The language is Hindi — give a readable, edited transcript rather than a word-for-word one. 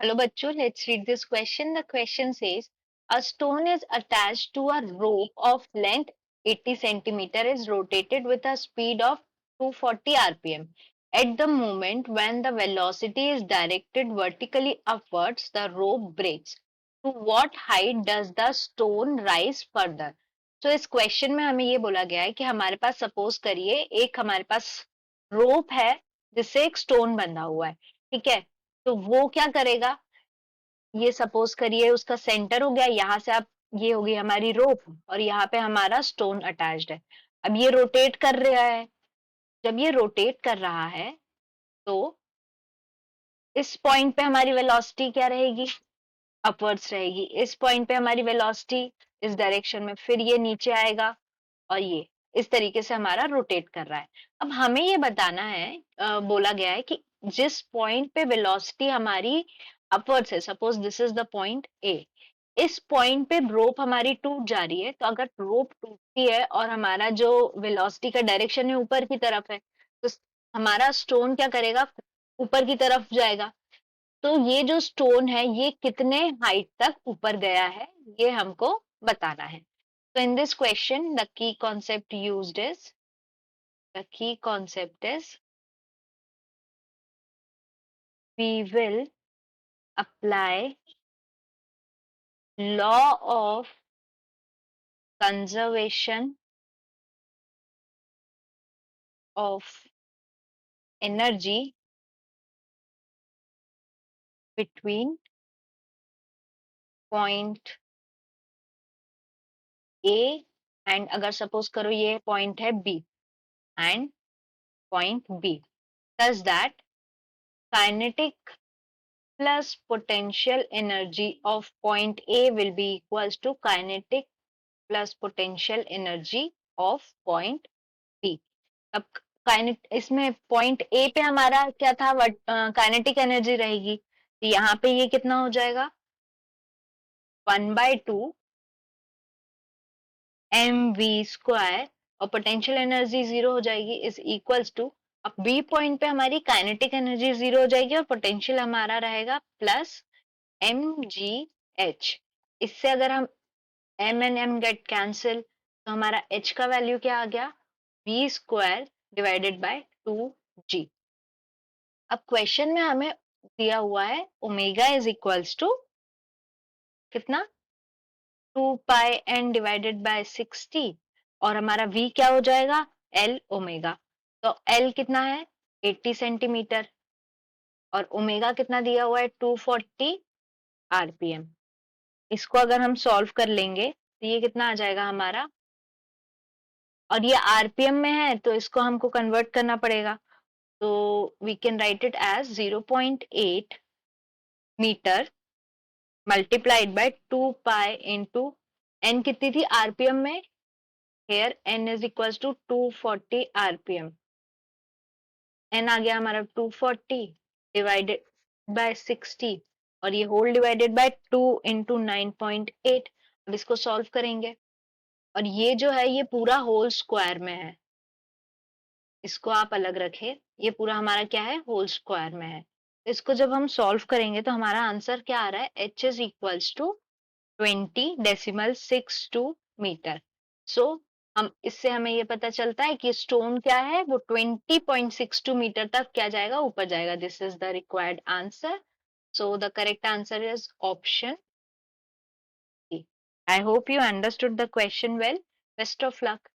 Hello, bachcho. Let's read this question. The question says, a stone is attached to a rope of length 80 centimeter is rotated with a speed of 240 rpm. At the moment when the velocity is directed vertically upwards, the rope breaks. To what height does the stone rise further? So इस क्वेश्चन में हमें ये बोला गया है कि हमारे पास सपोज करिए एक हमारे पास रोप है जिससे एक स्टोन बंधा हुआ है, ठीक है। तो वो क्या करेगा, ये सपोज करिए उसका सेंटर हो गया, यहाँ से आप, ये होगी हमारी रोप और यहाँ पे हमारा स्टोन अटैच्ड है। अब ये रोटेट कर रहा है, जब ये रोटेट कर रहा है तो इस पॉइंट पे हमारी वेलोसिटी क्या रहेगी, अपवर्ड्स रहेगी। इस पॉइंट पे हमारी वेलोसिटी इस डायरेक्शन में, फिर ये नीचे आएगा और ये इस तरीके से हमारा रोटेट कर रहा है। अब हमें ये बताना है, बोला गया है कि जिस पॉइंट पे वेलोसिटी हमारी अपवर्ड्स है, suppose this is the point A, इस पॉइंट पे रोप हमारी टूट जा रही है, तो अगर रोप टूटती है और हमारा जो वेलोसिटी का डायरेक्शन है ऊपर की तरफ है, तो हमारा स्टोन क्या करेगा, ऊपर की तरफ जाएगा। तो ये जो स्टोन है ये कितने हाइट तक ऊपर गया है, ये हमको बताना है। So in this question, the key concept is we will apply law of conservation of energy between point A and अगर सपोज करो ये पॉइंट है B and point B, such that kinetic plus potential energy of point A will be equals to kinetic plus potential energy of point B. अब काइनेट इसमें पॉइंट ए पे हमारा क्या था, काइनेटिक एनर्जी रहेगी, तो यहाँ पे ये कितना हो जाएगा, 1/2 mv² और पोटेंशियल एनर्जी जीरो हो जाएगी, इज इक्वल्स टू, अब बी पॉइंट पे हमारी काइनेटिक एनर्जी जीरो हो जाएगी और पोटेंशियल हमारा रहेगा प्लस एम जी एच। इससे अगर हम M and M get cancel, तो हमारा एच का वैल्यू क्या आ गया, v² डिवाइडेड बाय 2g। अब क्वेश्चन में हमें दिया हुआ है ओमेगा इज इक्वल्स टू कितना, 2πn/60, और हमारा v क्या हो जाएगा, l ओमेगा। तो l कितना है, 80 सेंटीमीटर, और ओमेगा कितना दिया हुआ है, 240 आरपीएम। इसको अगर हम सॉल्व कर लेंगे तो ये कितना आ जाएगा हमारा, और ये आरपीएम में है तो इसको हमको कन्वर्ट करना पड़ेगा। तो we can write it as 0.8 metre multiplied by 2 pi into, N कितनी थी आरपीएम में, here N is equals to 240 RPM. N आ गया हमारा 240 डिवाइडेड बाय 60, और ये होल डिवाइडेड बाय 2 इंटू 9.8। अब इसको सॉल्व करेंगे, और ये जो है ये पूरा होल स्क्वायर में है, इसको आप अलग रखें, ये पूरा हमारा क्या है, होल स्क्वायर में है। इसको जब हम सॉल्व करेंगे तो हमारा आंसर क्या आ रहा है, H is equals to 20.62 metre. So हम इससे हमें ये पता चलता है कि स्टोन क्या है, वो 20.62 मीटर तक क्या जाएगा, ऊपर जाएगा। This is the required answer. So the correct answer is option D. I hope you understood the question well. Best of luck.